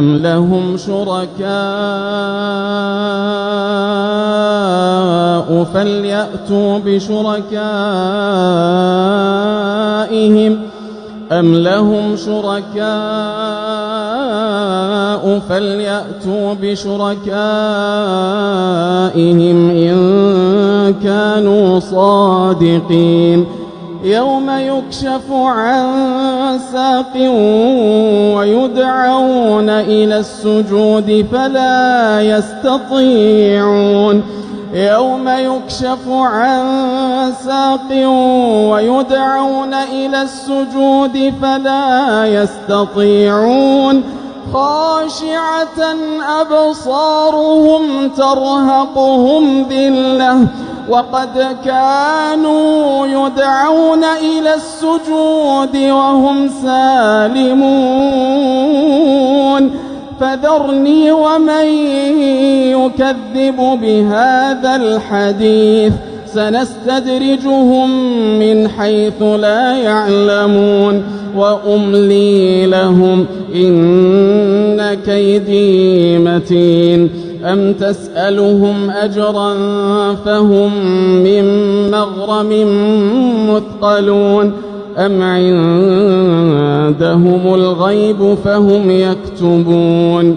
أم لهم شركاء فليأتوا بشركائهم إن كانوا صادقين. يوم يكشف عن ساق ويدعون إلى السجود فلا يستطيعون. يوم يكشف عن ساق ويدعون إلى السجود فلا يستطيعون. خاشعة أبصارهم ترهقهم ذلة وقد كانوا يدعون إلى السجود وهم سالمون. فذرني ومن يكذب بهذا الحديث سنستدرجهم من حيث لا يعلمون وأملي لهم إن كيدي متين. أم تسألهم أجرا فهم من مغرم مثقلون أم عندهم الغيب فهم يكتبون.